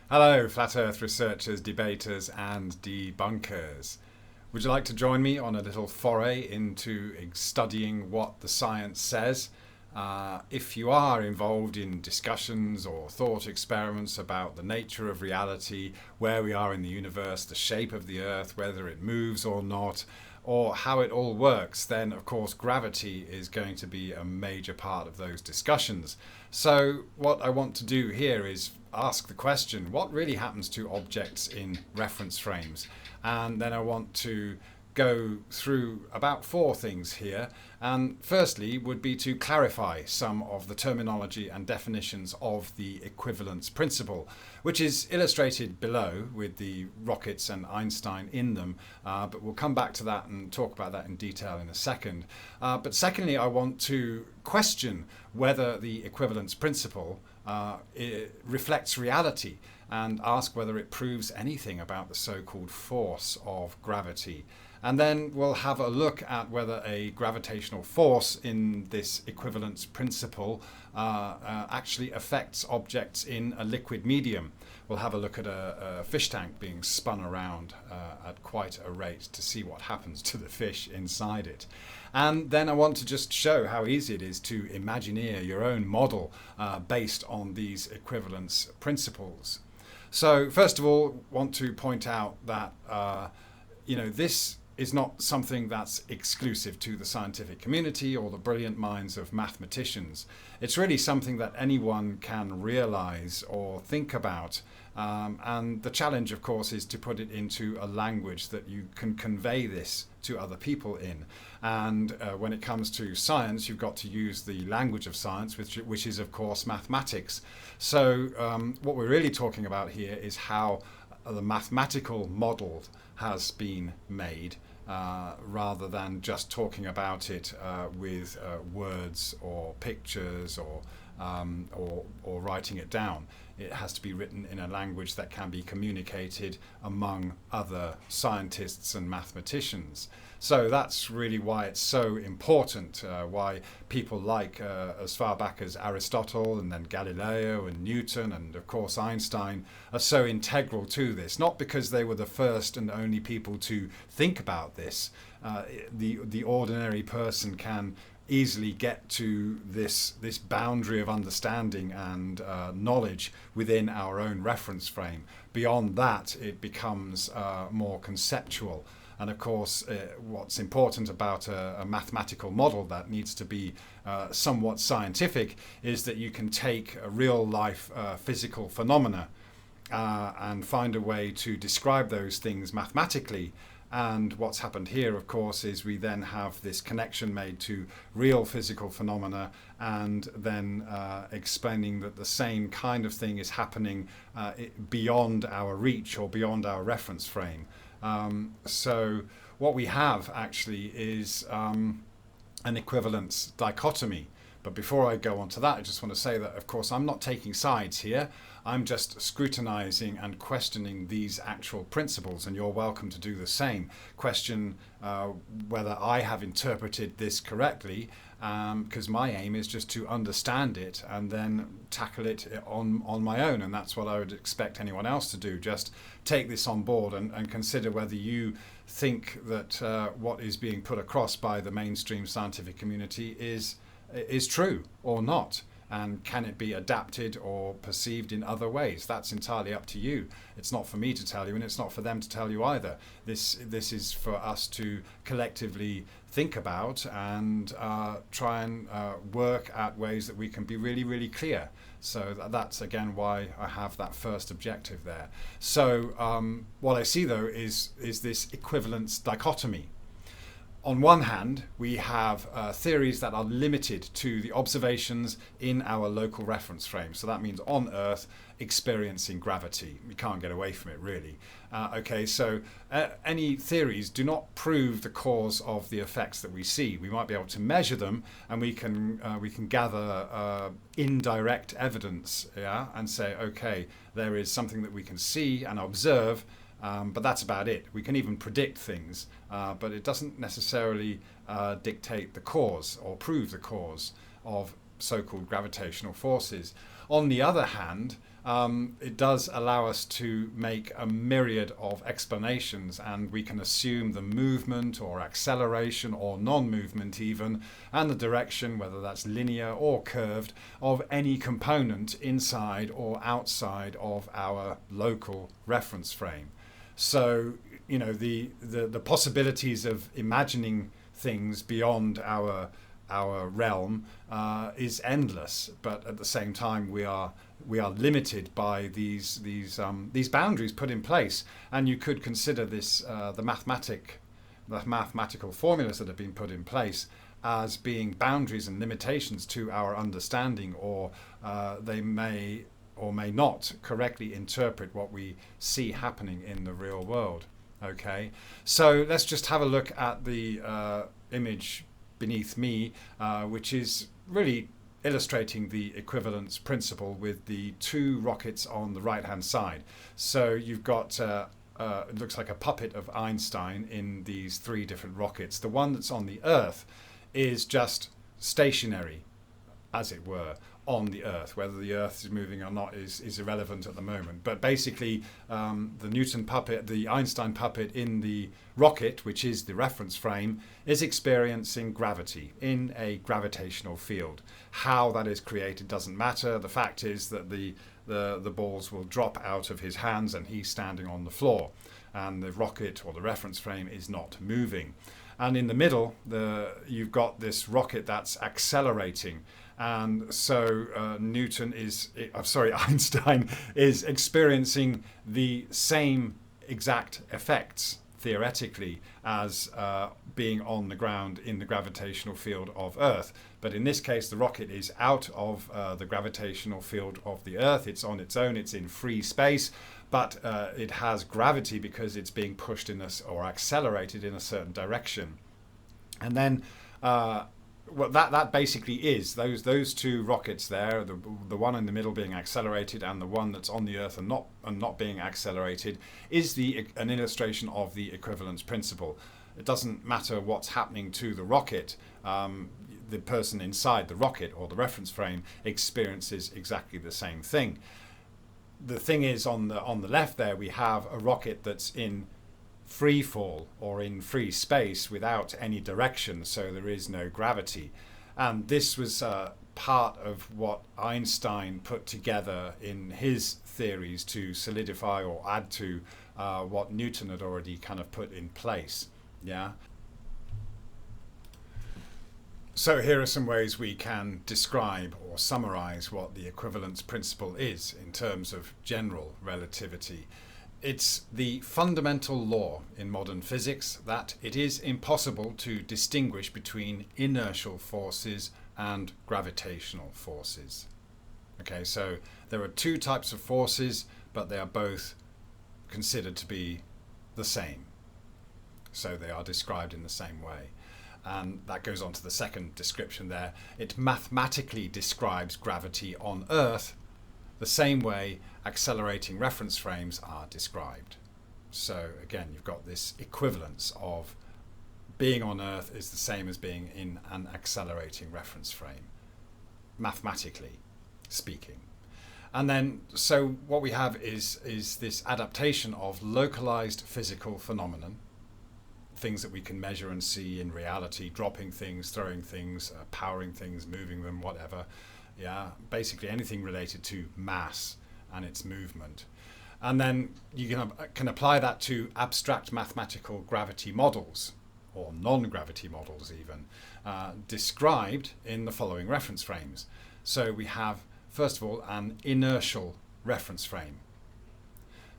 Hello, Flat Earth researchers, debaters, and debunkers. Would you like to join me on a little foray into studying what the science says? If you are involved in discussions or thought experiments about the nature of reality, where we are in the universe, the shape of the Earth, whether it moves or not, or how it all works, then of course gravity is going to be a major part of those discussions. So, what I want to do here is ask the question, what really happens to objects in reference frames? And then I want to go through about four things here. And firstly would be to clarify some of the terminology and definitions of the equivalence principle, which is illustrated below with the rockets and Einstein in them. But we'll come back to that and talk about that in detail in a second. But secondly, I want to question whether the equivalence principle it reflects reality and ask whether it proves anything about the so-called force of gravity. And then we'll have a look at whether a gravitational force in this equivalence principle actually affects objects in a liquid medium. We'll have a look at a fish tank being spun around at quite a rate to see what happens to the fish inside it. And then I want to just show how easy it is to imagineer your own model based on these equivalence principles. So first of all, want to point out that this is not something that's exclusive to the scientific community or the brilliant minds of mathematicians. It's really something that anyone can realize or think about. And the challenge, of course, is to put it into a language that you can convey this to other people in. And when it comes to science, you've got to use the language of science, which is, of course, mathematics. So what we're really talking about here is how the mathematical model has been made, rather than just talking about it with words or pictures or writing it down. It has to be written in a language that can be communicated among other scientists and mathematicians. So that's really why it's so important, why people like as far back as Aristotle and then Galileo and Newton and of course Einstein are so integral to this. Not because they were the first and only people to think about this. The ordinary person can easily get to this boundary of understanding and knowledge within our own reference frame. Beyond that, it becomes more conceptual. And of course, what's important about a mathematical model that needs to be somewhat scientific is that you can take a real life physical phenomena and find a way to describe those things mathematically. And what's happened here, of course, is we then have this connection made to real physical phenomena and then explaining that the same kind of thing is happening beyond our reach or beyond our reference frame. So what we have actually is an equivalence dichotomy. But before I go on to that, I just want to say that, of course, I'm not taking sides here. I'm just scrutinizing and questioning these actual principles, and you're welcome to do the same. Question whether I have interpreted this correctly, because my aim is just to understand it and then tackle it on my own, and that's what I would expect anyone else to do. Just take this on board and consider whether you think that what is being put across by the mainstream scientific community is true or not, and can it be adapted or perceived in other ways. That's entirely up to you. It's not for me to tell you, and it's not for them to tell you either. This is for us to collectively think about and try and work at ways that we can be really, really clear. So that's again why I have that first objective there. So what I see though is this equivalence dichotomy. On one hand, we have theories that are limited to the observations in our local reference frame. So that means on Earth, experiencing gravity. We can't get away from it, really. So any theories do not prove the cause of the effects that we see. We might be able to measure them, and we can gather indirect evidence, and say, okay, there is something that we can see and observe. But that's about it. We can even predict things, but it doesn't necessarily dictate the cause or prove the cause of so-called gravitational forces. On the other hand, it does allow us to make a myriad of explanations, and we can assume the movement or acceleration or non-movement even, and the direction, whether that's linear or curved, of any component inside or outside of our local reference frame. So, you know, the possibilities of imagining things beyond our realm is endless, but at the same time we are limited by these boundaries put in place. And you could consider this the mathematical formulas that have been put in place as being boundaries and limitations to our understanding, or they may or may not correctly interpret what we see happening in the real world. Okay, so let's just have a look at the image beneath me, which is really illustrating the equivalence principle with the two rockets on the right hand side. So you've got it looks like a puppet of Einstein in these three different rockets. The one that's on the Earth is just stationary, as it were, on the Earth. Whether the Earth is moving or not is irrelevant at the moment. But basically, the Newton puppet, the Einstein puppet in the rocket, which is the reference frame, is experiencing gravity in a gravitational field. How that is created doesn't matter. The fact is that the balls will drop out of his hands and he's standing on the floor, and the rocket or the reference frame is not moving. And in the middle, you've got this rocket that's accelerating. And so Einstein is experiencing the same exact effects, theoretically, as being on the ground in the gravitational field of Earth. But in this case, the rocket is out of the gravitational field of the Earth. It's on its own. It's in free space. But it has gravity because it's being pushed or accelerated in a certain direction. And then what that basically is, those two rockets there, the one in the middle being accelerated and the one that's on the Earth and not being accelerated, is an illustration of the equivalence principle. It doesn't matter what's happening to the rocket. The person inside the rocket or the reference frame experiences exactly the same thing. The thing is, on the left there, we have a rocket that's in free fall or in free space without any direction, so there is no gravity. And this was part of what Einstein put together in his theories to solidify or add to what Newton had already kind of put in place. Yeah. So here are some ways we can describe or summarize what the equivalence principle is in terms of general relativity. It's the fundamental law in modern physics that it is impossible to distinguish between inertial forces and gravitational forces. Okay, so there are two types of forces, but they are both considered to be the same. So they are described in the same way. And that goes on to the second description there. It mathematically describes gravity on Earth the same way accelerating reference frames are described. So again, you've got this equivalence of being on Earth is the same as being in an accelerating reference frame, mathematically speaking. And then, so what we have is this adaptation of localized physical phenomenon, things that we can measure and see in reality, dropping things, throwing things, powering things, moving them, whatever. Yeah, basically anything related to mass and its movement. And then you can apply that to abstract mathematical gravity models, or non-gravity models even, described in the following reference frames. So we have, first of all, an inertial reference frame.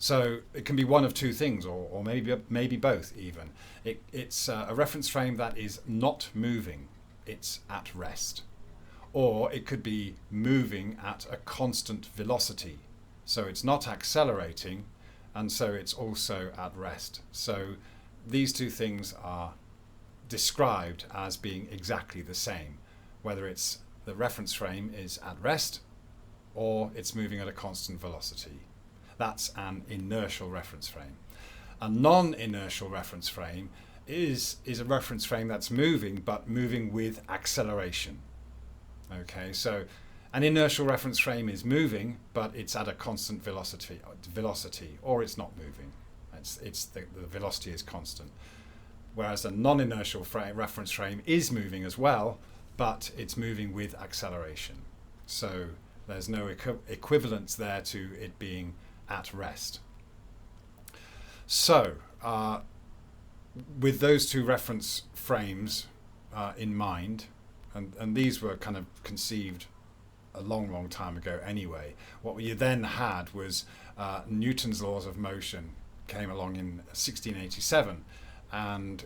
So it can be one of two things, or maybe both even. It's a reference frame that is not moving, it's at rest. Or it could be moving at a constant velocity. So it's not accelerating, and so it's also at rest. So these two things are described as being exactly the same, whether it's the reference frame is at rest or it's moving at a constant velocity. That's an inertial reference frame. A non-inertial reference frame is a reference frame that's moving, but moving with acceleration. Okay, so An inertial reference frame is moving, but it's at a constant velocity, or it's not moving. The velocity is constant. Whereas a non-inertial reference frame is moving as well, but it's moving with acceleration. So there's no equivalence there to it being at rest. So with those two reference frames in mind, and these were kind of conceived a long time ago anyway, what you then had was Newton's laws of motion came along in 1687, and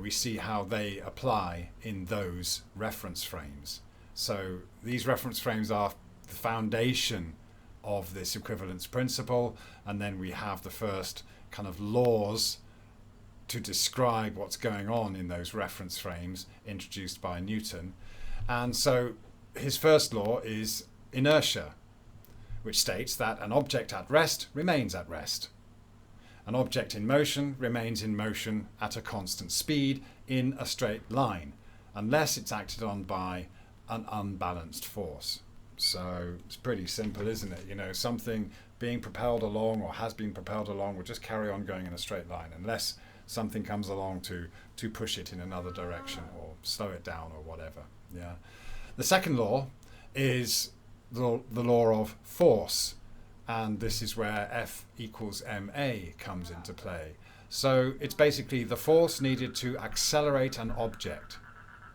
we see how they apply in those reference frames. So these reference frames are the foundation of this equivalence principle, and then we have the first kind of laws to describe what's going on in those reference frames introduced by Newton. And so his first law is inertia, which states that an object at rest remains at rest. An object in motion remains in motion at a constant speed in a straight line, unless it's acted on by an unbalanced force. So it's pretty simple, isn't it? Something being propelled along or has been propelled along will just carry on going in a straight line, unless something comes along to push it in another direction or slow it down or whatever. Yeah. The second law is the law of force, and this is where F equals ma comes into play. So it's basically the force needed to accelerate an object,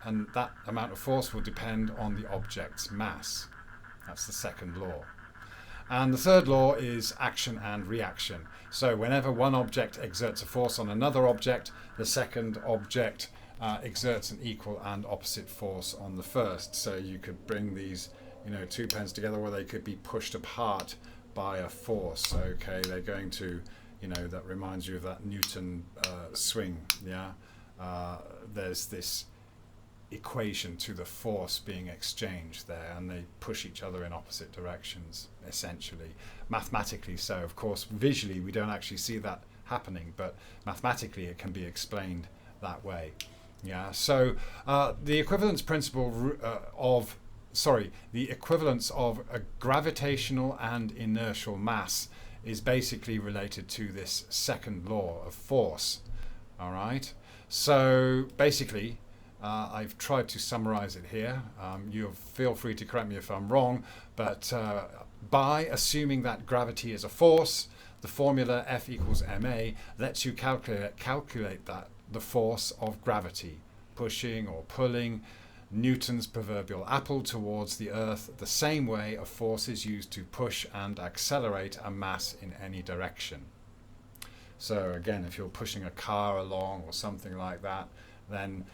and that amount of force will depend on the object's mass. That's the second law. And the third law is action and reaction. So whenever one object exerts a force on another object, the second object exerts an equal and opposite force on the first. So you could bring these, two pens together where they could be pushed apart by a force. Okay, they're going to, that reminds you of that Newton swing. Yeah, there's this equation to the force being exchanged there, and they push each other in opposite directions, essentially. Mathematically so, of course. Visually we don't actually see that happening, but mathematically it can be explained that way. Yeah. So the equivalence principle the equivalence of a gravitational and inertial mass is basically related to this second law of force. All right. So basically, I've tried to summarize it here. You feel free to correct me if I'm wrong, but by assuming that gravity is a force, the formula F equals ma lets you calculate the force of gravity, pushing or pulling Newton's proverbial apple towards the earth the same way a force is used to push and accelerate a mass in any direction. So again, if you're pushing a car along or something like that, then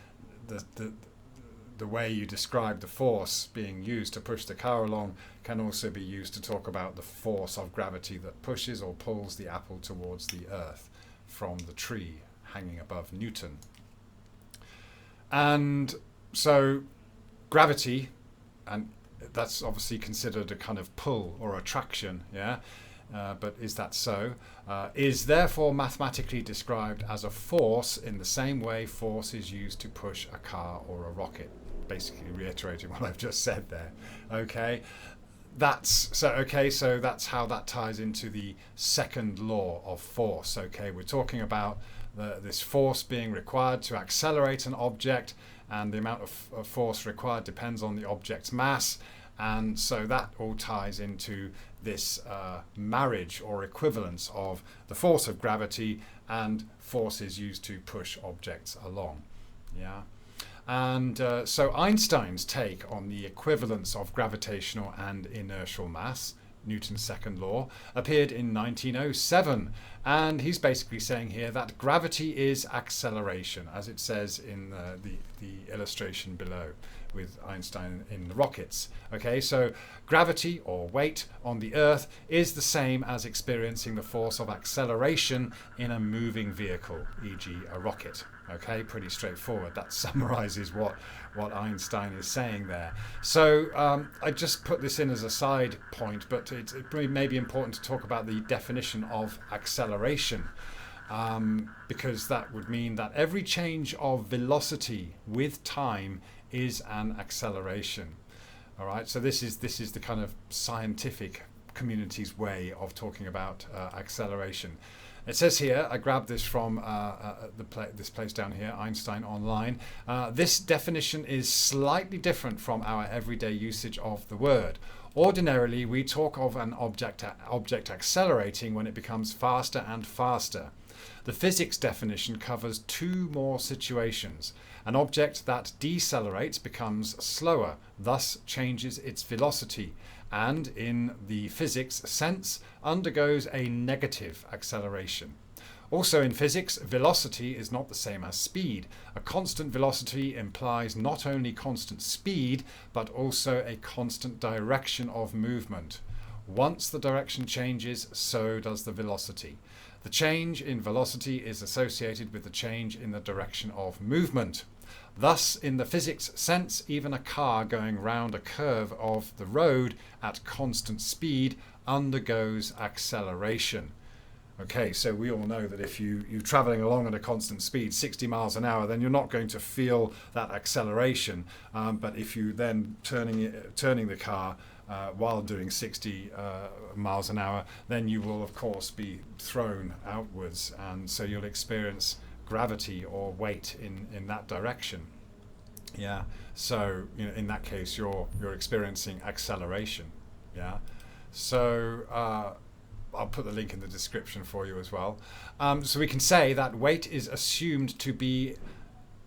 the way you describe the force being used to push the car along can also be used to talk about the force of gravity that pushes or pulls the apple towards the earth from the tree hanging above Newton. And so gravity, and that's obviously considered a kind of pull or attraction, yeah? But is that so? Is therefore mathematically described as a force in the same way force is used to push a car or a rocket. Basically reiterating what I've just said there. Okay, so that's how that ties into the second law of force. Okay, we're talking about this force being required to accelerate an object, and the amount of force required depends on the object's mass. And so that all ties into this marriage or equivalence of the force of gravity and forces used to push objects along. Yeah. And so Einstein's take on the equivalence of gravitational and inertial mass, Newton's second law, appeared in 1907. And he's basically saying here that gravity is acceleration, as it says in the illustration below with Einstein in the rockets. Okay, so gravity or weight on the Earth is the same as experiencing the force of acceleration in a moving vehicle, e.g. a rocket. Okay, pretty straightforward. That summarizes what Einstein is saying there. So I just put this in as a side point, but it may be important to talk about the definition of acceleration, because that would mean that every change of velocity with time is an acceleration. All right, so this is the kind of scientific community's way of talking about acceleration. It says here, I grabbed this from this place down here, Einstein Online. This definition is slightly different from our everyday usage of the word. Ordinarily, we talk of an object accelerating when it becomes faster and faster. The physics definition covers two more situations. An object that decelerates becomes slower, thus changes its velocity, and in the physics sense undergoes a negative acceleration. Also in physics, velocity is not the same as speed. A constant velocity implies not only constant speed, but also a constant direction of movement. Once the direction changes, so does the velocity. The change in velocity is associated with the change in the direction of movement. Thus, in the physics sense, even a car going round a curve of the road at constant speed undergoes acceleration. Okay, so we all know that if you're traveling along at a constant speed, 60 miles an hour, then you're not going to feel that acceleration. But if you then turning the car while doing 60 miles an hour, then you will of course be thrown outwards, and so you'll experience gravity or weight in that direction. Yeah, so in that case you're experiencing acceleration. Yeah, so I'll put the link in the description for you as well. So we can say that weight is assumed to be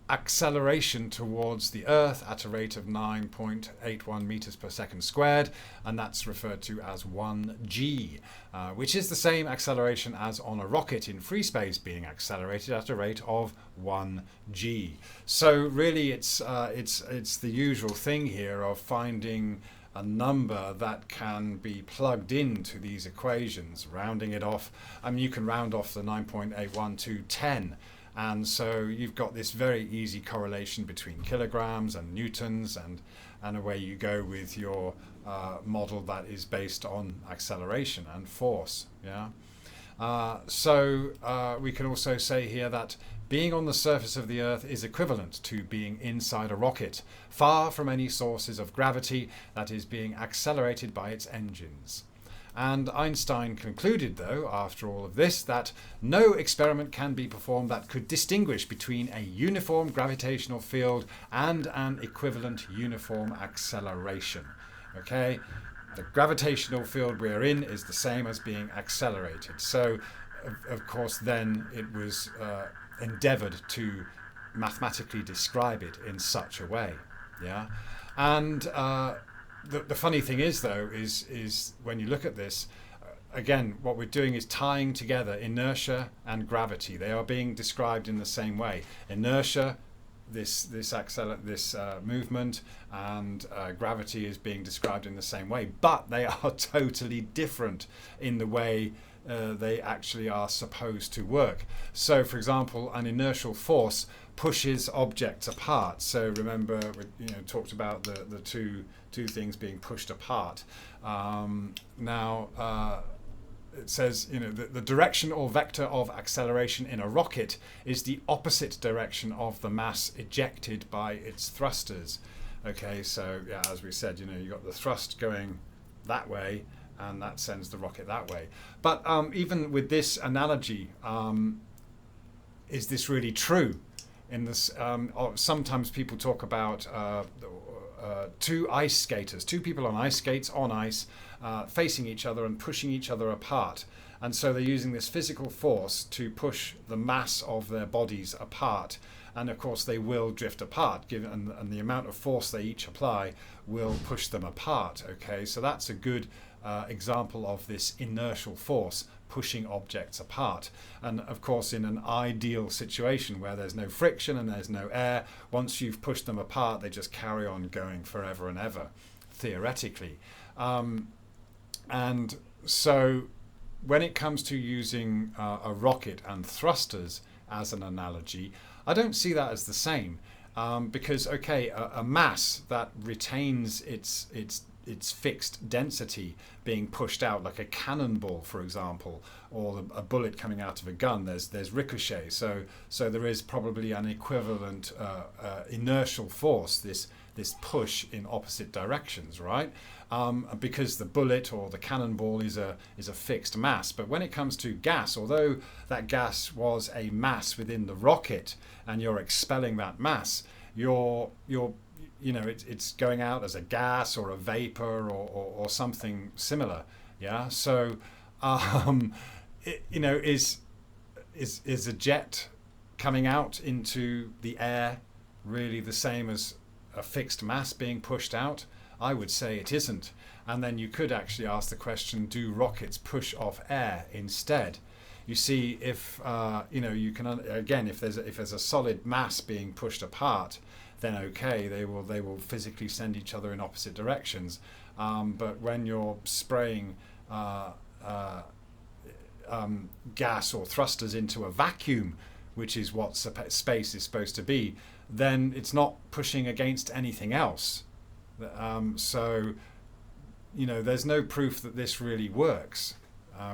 acceleration towards the Earth at a rate of 9.81 meters per second squared, and that's referred to as 1g, which is the same acceleration as on a rocket in free space being accelerated at a rate of 1g. So really it's the usual thing here of finding a number that can be plugged into these equations, rounding it off. I mean, you can round off the 9.81 to 10. And so you've got this very easy correlation between kilograms and newtons, and away you go with your model that is based on acceleration and force. Yeah. So we can also say here that being on the surface of the Earth is equivalent to being inside a rocket, far from any sources of gravity that is being accelerated by its engines. And Einstein concluded, though, after all of this, that no experiment can be performed that could distinguish between a uniform gravitational field and an equivalent uniform acceleration. Okay? The gravitational field we're in is the same as being accelerated. So, of course, then it was endeavoured to mathematically describe it in such a way. Yeah? And the funny thing is, though, is when you look at this, again, what we're doing is tying together inertia and gravity. They are being described in the same way. Inertia, this movement, and gravity is being described in the same way, but they are totally different in the way they actually are supposed to work. So, for example, an inertial force pushes objects apart. So remember, we talked about the two things being pushed apart. Now it says the direction or vector of acceleration in a rocket is the opposite direction of the mass ejected by its thrusters. Okay, so yeah, as we said, you got the thrust going that way, and that sends the rocket that way. But even with this analogy, is this really true? In this, sometimes people talk about two ice skaters, two people on ice skates on ice, facing each other and pushing each other apart. And so they're using this physical force to push the mass of their bodies apart. And of course they will drift apart, and the amount of force they each apply will push them apart. Okay, so that's a good example of this inertial force pushing objects apart. And of course, in an ideal situation where there's no friction and there's no air, once you've pushed them apart, they just carry on going forever and ever, theoretically. And so when it comes to using a rocket and thrusters as an analogy, I don't see that as the same, because okay, a mass that retains its fixed density being pushed out, like a cannonball, for example, or a bullet coming out of a gun, there's ricochet. So there is probably an equivalent inertial force, this this push in opposite directions, right? Because the bullet or the cannonball is a fixed mass. But when it comes to gas, although that gas was a mass within the rocket and you're expelling that mass, it's going out as a gas or a vapor or something similar. Yeah. So, is a jet coming out into the air really the same as a fixed mass being pushed out? I would say it isn't. And then you could actually ask the question, do rockets push off air instead? You see, if you can again, if there's a solid mass being pushed apart, then okay, they will physically send each other in opposite directions. But when you're spraying gas or thrusters into a vacuum, which is what space is supposed to be, then it's not pushing against anything else. So there's no proof that this really works.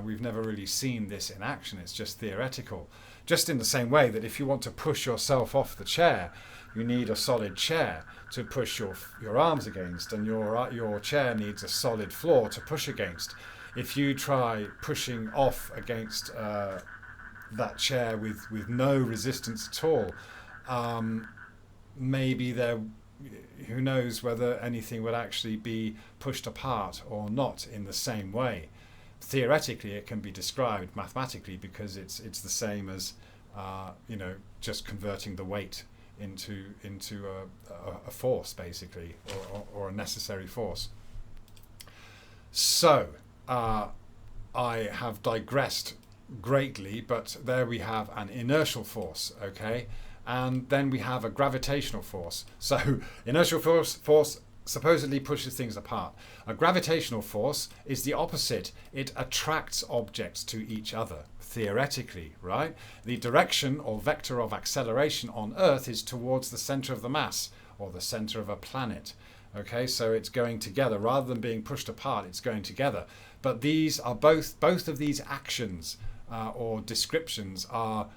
We've never really seen this in action. It's just theoretical. Just in the same way that if you want to push yourself off the chair, you need a solid chair to push your arms against, and your chair needs a solid floor to push against. If you try pushing off against that chair with no resistance at all, maybe who knows whether anything would actually be pushed apart or not in the same way. Theoretically, it can be described mathematically because it's the same as just converting the weight into a force, basically, or a necessary force. So I have digressed greatly, but there we have an inertial force, okay, and then we have a gravitational force. So inertial force supposedly pushes things apart. A gravitational force is the opposite. It attracts objects to each other, theoretically, right? The direction or vector of acceleration on Earth is towards the center of the mass, or the center of a planet. Okay, so it's going together. Rather than being pushed apart, it's going together. But these are both of these actions or descriptions are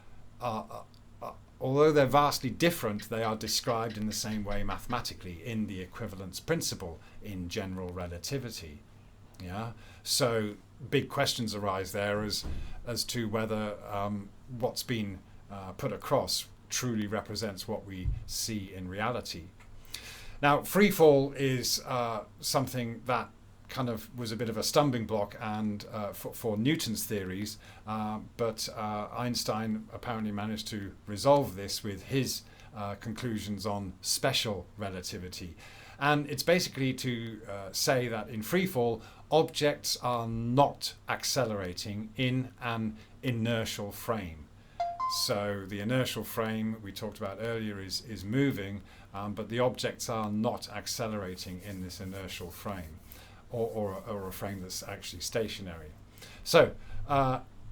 although they're vastly different, they are described in the same way mathematically in the equivalence principle in general relativity. Yeah. So big questions arise there as to whether what's been put across truly represents what we see in reality. Now, free fall is something that kind of was a bit of a stumbling block and for Newton's theories, but Einstein apparently managed to resolve this with his conclusions on special relativity. And it's basically to say that in free fall, objects are not accelerating in an inertial frame. So the inertial frame we talked about earlier is moving, but the objects are not accelerating in this inertial frame. Or a frame that's actually stationary. So,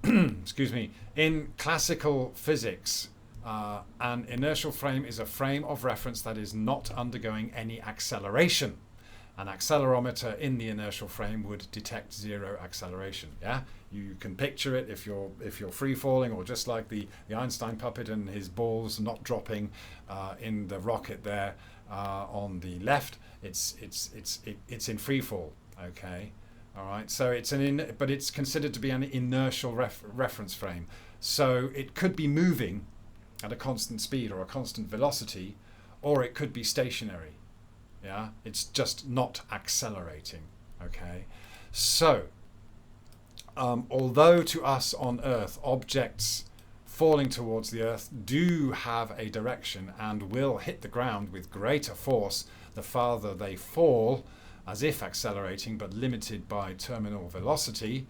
excuse me, in classical physics, an inertial frame is a frame of reference that is not undergoing any acceleration. An accelerometer in the inertial frame would detect zero acceleration. Yeah, you can picture it if you're free falling, or just like the Einstein puppet and his balls not dropping in the rocket there on the left. It's in free fall. Okay, all right. So but it's considered to be an inertial reference frame. So it could be moving at a constant speed or a constant velocity, or it could be stationary. Yeah, it's just not accelerating. Okay, so although to us on Earth, objects falling towards the Earth do have a direction and will hit the ground with greater force the farther they fall, as if accelerating but limited by terminal velocity,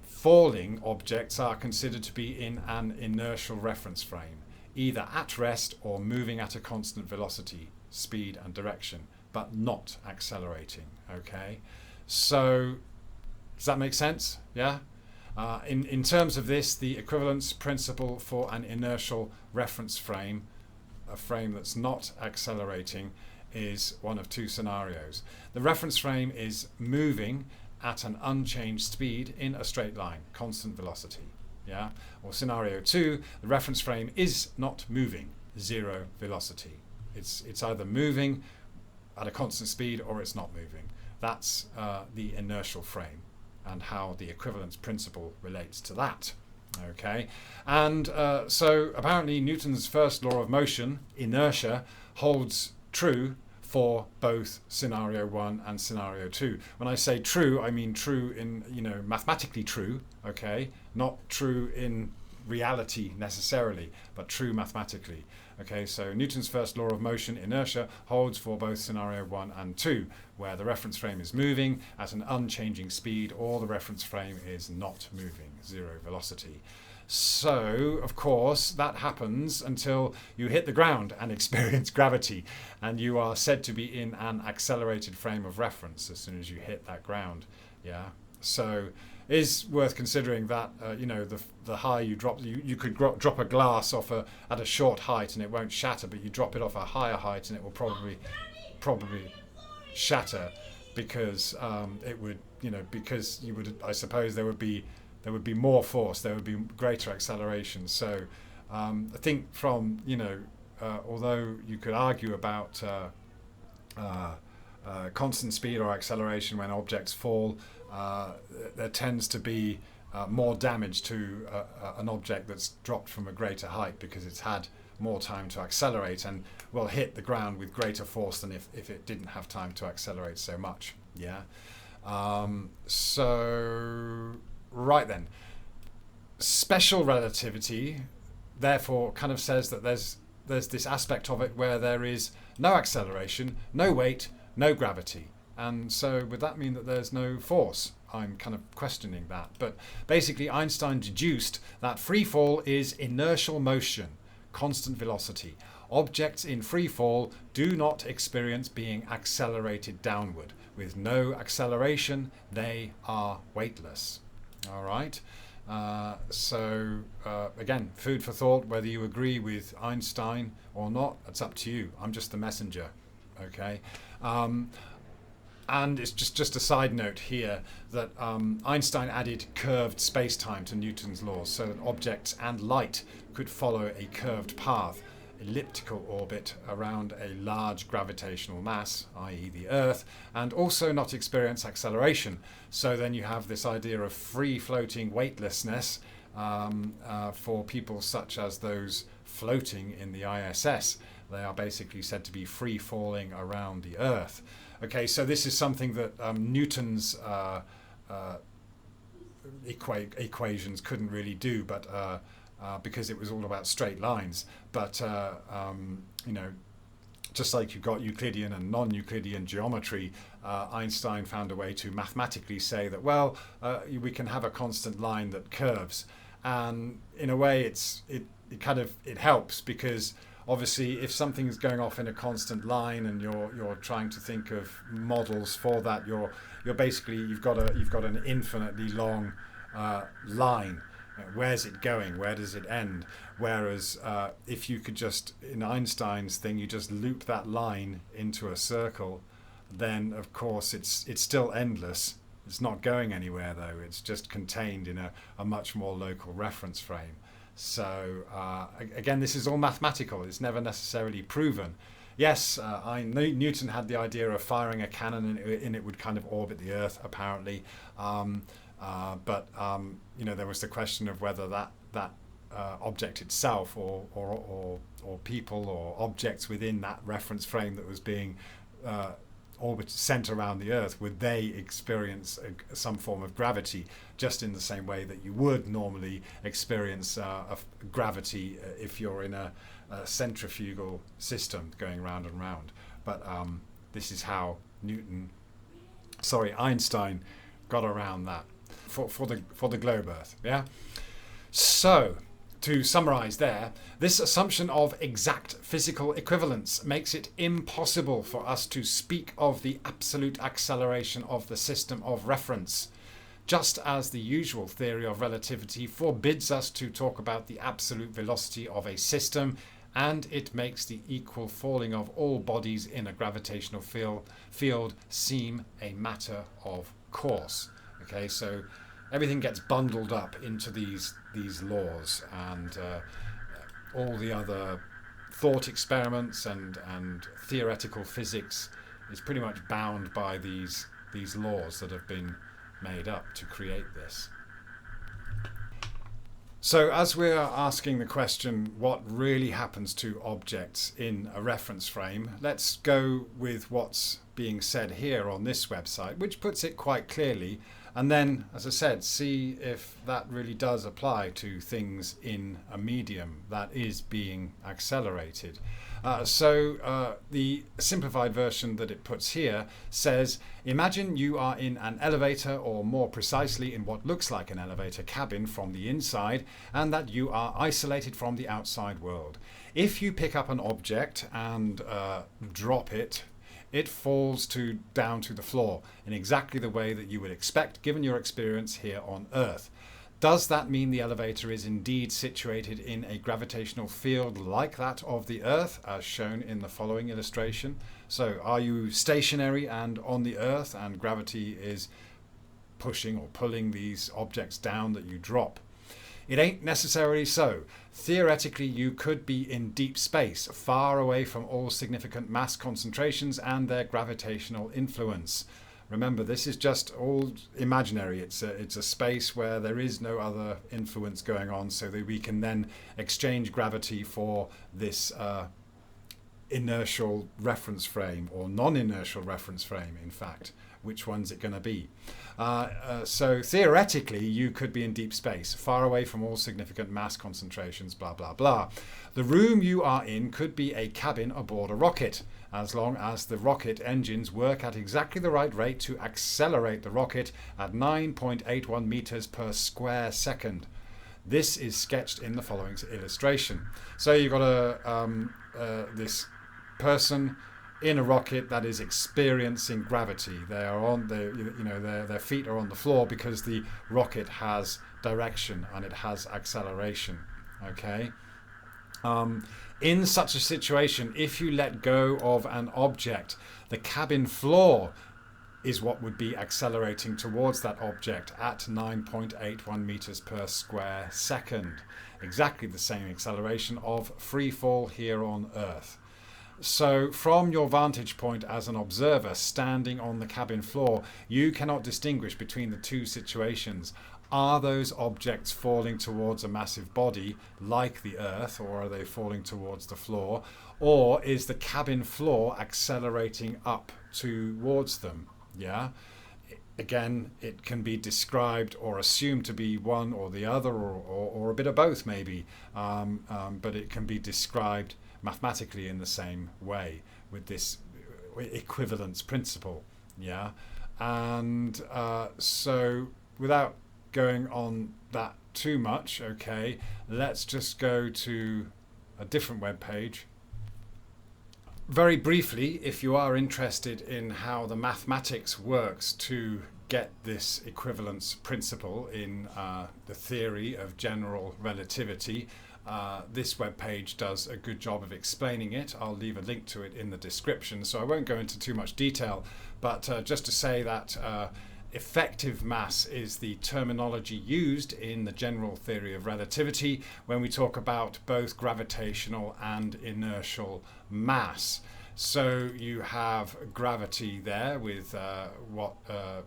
falling objects are considered to be in an inertial reference frame, either at rest or moving at a constant velocity, speed and direction, but not accelerating. Okay, so does that make sense? Yeah. In terms of this, the equivalence principle for an inertial reference frame, a frame that's not accelerating, is one of two scenarios. The reference frame is moving at an unchanged speed in a straight line, constant velocity. Yeah. Or scenario 2, the reference frame is not moving, zero velocity. It's either moving at a constant speed or it's not moving. That's the inertial frame and how the equivalence principle relates to that. Okay, and so apparently Newton's first law of motion, inertia, holds true for both scenario 1 and scenario 2. When I say true, I mean true in, mathematically true, okay, not true in reality necessarily, but true mathematically. Okay, so Newton's first law of motion, inertia, holds for both scenario 1 and 2, where the reference frame is moving at an unchanging speed or the reference frame is not moving, zero velocity. So, of course, that happens until you hit the ground and experience gravity, and you are said to be in an accelerated frame of reference as soon as you hit that ground. Yeah, so it is worth considering that the higher you drop, you could drop a glass off at a short height and it won't shatter, but you drop it off a higher height and it will probably shatter, because it would, because you would, I suppose there would be more force, there would be greater acceleration. So I think from, although you could argue about constant speed or acceleration when objects fall, there tends to be more damage to an object that's dropped from a greater height, because it's had more time to accelerate and will hit the ground with greater force than if it didn't have time to accelerate so much. Yeah. So right then, special relativity therefore kind of says that there's this aspect of it where there is no acceleration, no weight, no gravity. And so would that mean that there's no force? I'm kind of questioning that. But basically Einstein deduced that free fall is inertial motion, constant velocity. Objects in free fall do not experience being accelerated downward. With no acceleration, they are weightless. All right. Again, food for thought. Whether you agree with Einstein or not, it's up to you. I'm just the messenger. Okay. And it's just a side note here that Einstein added curved space-time to Newton's laws, so that objects and light could follow a curved path, elliptical orbit around a large gravitational mass, i.e. the Earth, and also not experience acceleration. So then you have this idea of free-floating weightlessness for people such as those floating in the ISS. They are basically said to be free-falling around the Earth. Okay, so this is something that Newton's equations couldn't really do, but because it was all about straight lines. But just like you've got Euclidean and non-Euclidean geometry, Einstein found a way to mathematically say that, well, we can have a constant line that curves, and in a way, it helps, because obviously, if something's going off in a constant line and you're trying to think of models for that, you're basically you've got an infinitely long line. Where's it going? Where does it end? Whereas if you could just, in Einstein's thing, you just loop that line into a circle, then of course it's still endless. It's not going anywhere though. It's just contained in a much more local reference frame. So again, this is all mathematical. It's never necessarily proven. Yes, Newton had the idea of firing a cannon and it would kind of orbit the Earth, apparently. But there was the question of whether that object itself or people or objects within that reference frame that was being sent around the Earth, would they experience some form of gravity, just in the same way that you would normally experience gravity if you're in a centrifugal system going round and round. But this is how Einstein got around that for the globe Earth. Yeah. So, to summarize there, this assumption of exact physical equivalence makes it impossible for us to speak of the absolute acceleration of the system of reference, just as the usual theory of relativity forbids us to talk about the absolute velocity of a system, and it makes the equal falling of all bodies in a gravitational field seem a matter of course. Okay, so everything gets bundled up into these laws, and all the other thought experiments and theoretical physics is pretty much bound by these laws that have been made up to create this. So as we're asking the question, what really happens to objects in a reference frame, let's go with what's being said here on this website, which puts it quite clearly. And then, as I said, see if that really does apply to things in a medium that is being accelerated. So the simplified version that it puts here says, imagine you are in an elevator, or more precisely in what looks like an elevator cabin from the inside, and that you are isolated from the outside world. If you pick up an object and drop it, it falls down to the floor in exactly the way that you would expect given your experience here on Earth. Does that mean the elevator is indeed situated in a gravitational field like that of the Earth, as shown in the following illustration? So are you stationary and on the Earth, and gravity is pushing or pulling these objects down that you drop? It ain't necessarily so. Theoretically, you could be in deep space, far away from all significant mass concentrations and their gravitational influence. Remember, this is just all imaginary. It's a space where there is no other influence going on, so that we can then exchange gravity for this inertial reference frame, or non-inertial reference frame, in fact. Which one's it going to be? So theoretically, you could be in deep space, far away from all significant mass concentrations, blah, blah, blah. The room you are in could be a cabin aboard a rocket, as long as the rocket engines work at exactly the right rate to accelerate the rocket at 9.81 meters per square second. This is sketched in the following illustration. So you've got this person in a rocket that is experiencing gravity. They are on their feet are on the floor because the rocket has direction and it has acceleration. Okay. In such a situation, if you let go of an object, the cabin floor is what would be accelerating towards that object at 9.81 meters per square second. Exactly the same acceleration of free fall here on Earth. So from your vantage point as an observer standing on the cabin floor, you cannot distinguish between the two situations. Are those objects falling towards a massive body like the Earth, or are they falling towards the floor? Or is the cabin floor accelerating up towards them? Yeah. Again, it can be described or assumed to be one or the other, or a bit of both maybe, but it can be described mathematically in the same way with this equivalence principle. Yeah. And so without going on that too much, okay, let's just go to a different web page. Very briefly, if you are interested in how the mathematics works to get this equivalence principle in the theory of general relativity, this webpage does a good job of explaining it. I'll leave a link to it in the description, so I won't go into too much detail, but just to say that effective mass is the terminology used in the general theory of relativity when we talk about both gravitational and inertial mass. So you have gravity there with what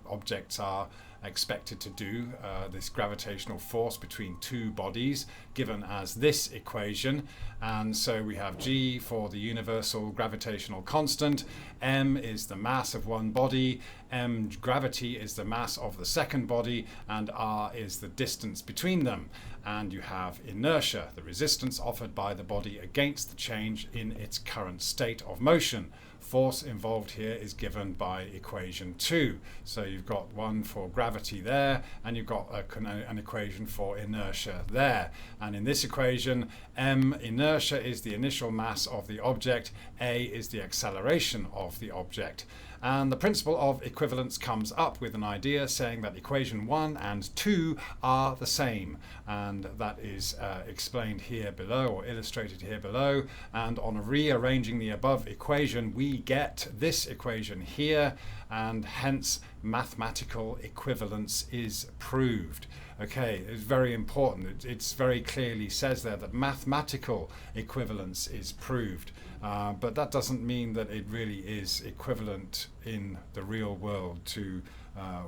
objects are expected to do, this gravitational force between two bodies given as this equation, and so we have G for the universal gravitational constant, m is the mass of one body, m gravity is the mass of the second body, and r is the distance between them. And you have inertia, the resistance offered by the body against the change in its current state of motion. Force involved here is given by equation 2. So you've got one for gravity there, and you've got an equation for inertia there. And in this equation, m, inertia, is the initial mass of the object, a is the acceleration of the object. And the principle of equivalence comes up with an idea saying that equation 1 and 2 are the same. And that is explained here below, or illustrated here below. And on rearranging the above equation, we get this equation here. and hence mathematical equivalence is proved. Okay, it's very important. It's very clearly says there that mathematical equivalence is proved, but that doesn't mean that it really is equivalent in the real world to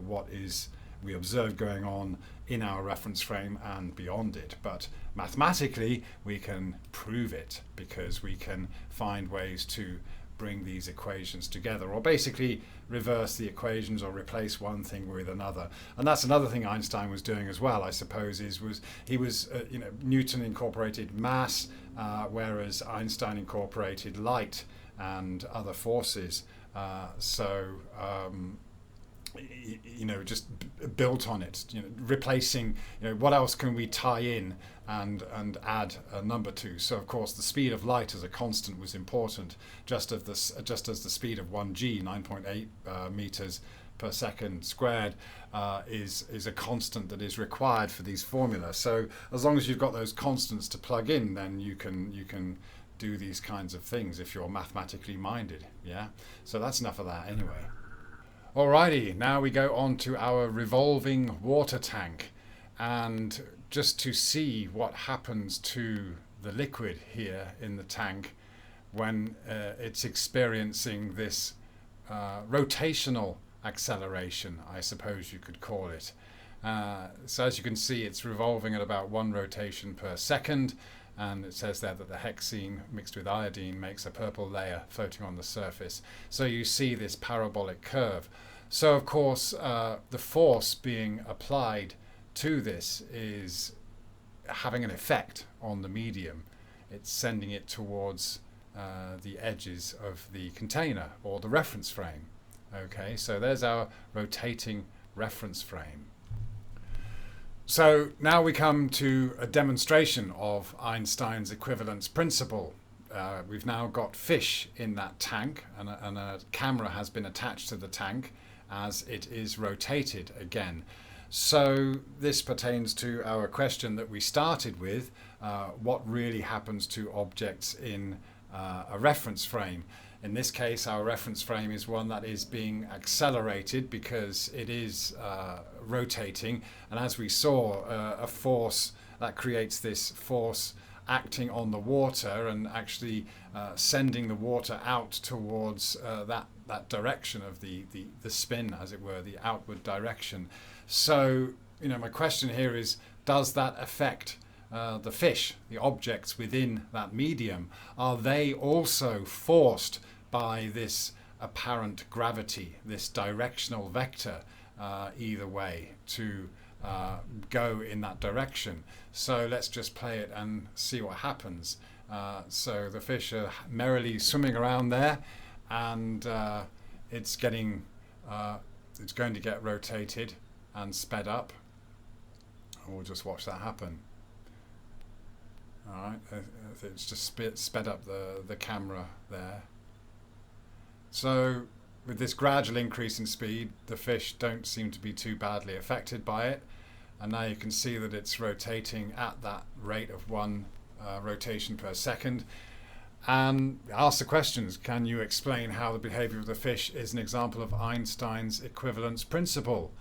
what is we observe going on in our reference frame and beyond it. But mathematically, we can prove it because we can find ways to bring these equations together, or basically reverse the equations or replace one thing with another. And that's another thing Einstein was doing as well, I suppose, Newton incorporated mass, whereas Einstein incorporated light and other forces. Just built on it, replacing, what else can we tie in and add a number to? So of course the speed of light as a constant was important, just as the speed of 1g, 9.8 meters per second squared, is a constant that is required for these formulas. So as long as you've got those constants to plug in, then you can do these kinds of things if you're mathematically minded. Yeah, so that's enough of that anyway. Alrighty, now we go on to our revolving water tank, and just to see what happens to the liquid here in the tank when it's experiencing this rotational acceleration, I suppose you could call it. So as you can see, it's revolving at about 1 rotation per second, and it says there that the hexene mixed with iodine makes a purple layer floating on the surface. So you see this parabolic curve. So of course the force being applied to this is having an effect on the medium. It's sending it towards the edges of the container or the reference frame. Okay, so there's our rotating reference frame. So now we come to a demonstration of Einstein's equivalence principle. We've now got fish in that tank, and a camera has been attached to the tank as it is rotated again. So this pertains to our question that we started with, what really happens to objects in a reference frame. In this case, our reference frame is one that is being accelerated because it is rotating, and as we saw, a force that creates this force acting on the water and actually sending the water out towards that direction of the spin, as it were, the outward direction. So, my question here is, does that affect the fish, the objects within that medium? Are they also forced by this apparent gravity, this directional vector, either way, to go in that direction? So let's just play it and see what happens. So the fish are merrily swimming around there, and it's going to get rotated and sped up. We'll just watch that happen. All right, it's just sped up the camera there. So with this gradual increase in speed, the fish don't seem to be too badly affected by it. And now you can see that it's rotating at that rate of 1 rotation per second. And ask the questions, can you explain how the behavior of the fish is an example of Einstein's equivalence principle?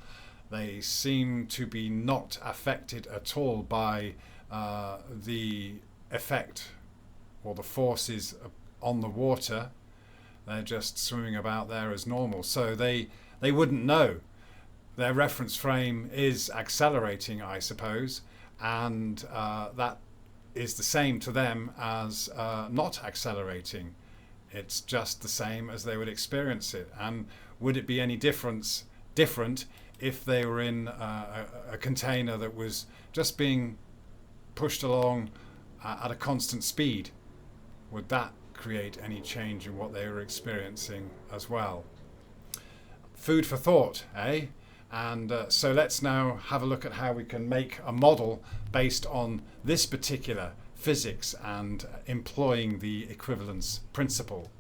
They seem to be not affected at all by the effect or the forces on the water. They're just swimming about there as normal. So they wouldn't know. Their reference frame is accelerating, I suppose, and that is the same to them as not accelerating. It's just the same as they would experience it. And would it be any different if they were in a container that was just being pushed along at a constant speed? Would that create any change in what they were experiencing as well? Food for thought, eh? And so let's now have a look at how we can make a model based on this particular physics and employing the equivalence principle.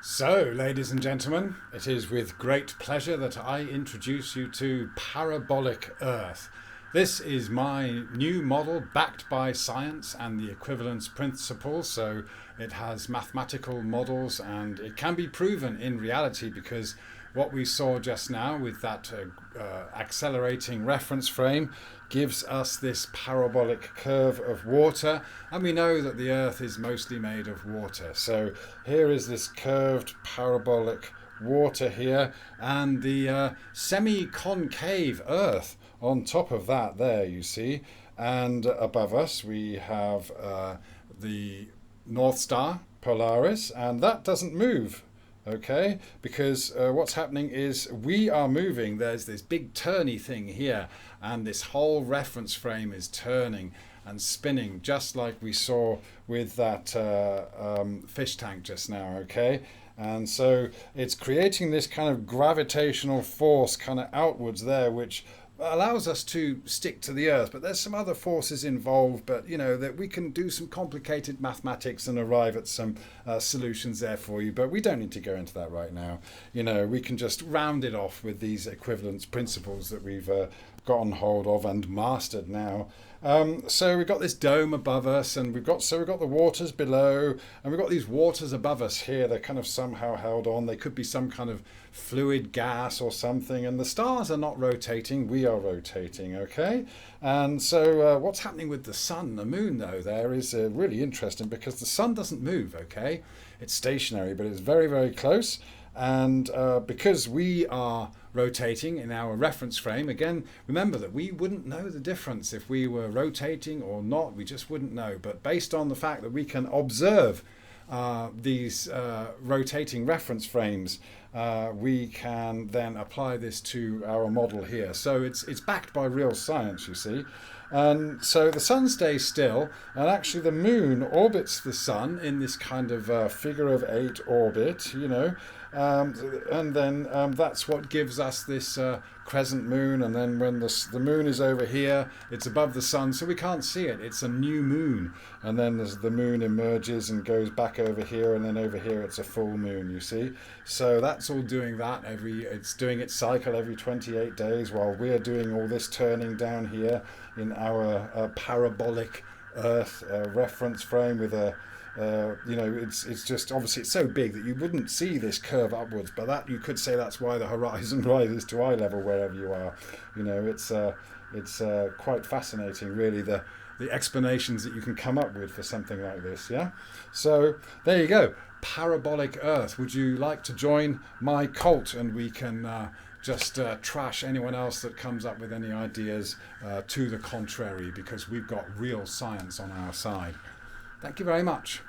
So, ladies and gentlemen, it is with great pleasure that I introduce you to Parabolic Earth. This is my new model backed by science and the equivalence principle. So it has mathematical models and it can be proven in reality, because what we saw just now with that accelerating reference frame gives us this parabolic curve of water, and we know that the Earth is mostly made of water. So here is this curved parabolic water here, and the semi-concave Earth on top of that there, you see. And above us we have the North Star Polaris, and that doesn't move. Okay, because what's happening is we are moving. There's this big turny thing here, and this whole reference frame is turning and spinning, just like we saw with that fish tank just now. Okay, and so it's creating this kind of gravitational force kind of outwards there, which allows us to stick to the Earth. But there's some other forces involved, but you know that we can do some complicated mathematics and arrive at some solutions there for you, but we don't need to go into that right now. You know, we can just round it off with these equivalence principles that we've gotten hold of and mastered now. So we've got this dome above us, and we've got the waters below, and we've got these waters above us here. They're kind of somehow held on. They could be some kind of fluid gas or something, and the stars are not rotating, we are rotating. Okay, and so what's happening with the sun and the moon though there is really interesting, because the sun doesn't move. Okay, it's stationary, but it's very, very close. And because we are rotating in our reference frame, again, remember that we wouldn't know the difference if we were rotating or not. We just wouldn't know. But based on the fact that we can observe these rotating reference frames, we can then apply this to our model here. So it's backed by real science, you see. And so the sun stays still, and actually the moon orbits the sun in this kind of figure of 8 orbit, you know. And then that's what gives us this crescent moon. And then when the moon is over here, it's above the sun, so we can't see it. It's a new moon. And then as the moon emerges and goes back over here, and then over here it's a full moon, you see. So that's all doing that. It's doing its cycle every 28 days, while we're doing all this turning down here in our parabolic Earth reference frame with a you know, it's just obviously it's so big that you wouldn't see this curve upwards, but that you could say that's why the horizon rises to eye level wherever you are. You know, it's quite fascinating, really, the explanations that you can come up with for something like this. Yeah, so there you go, parabolic Earth. Would you like to join my cult, and we can just trash anyone else that comes up with any ideas to the contrary, because we've got real science on our side. Thank you very much.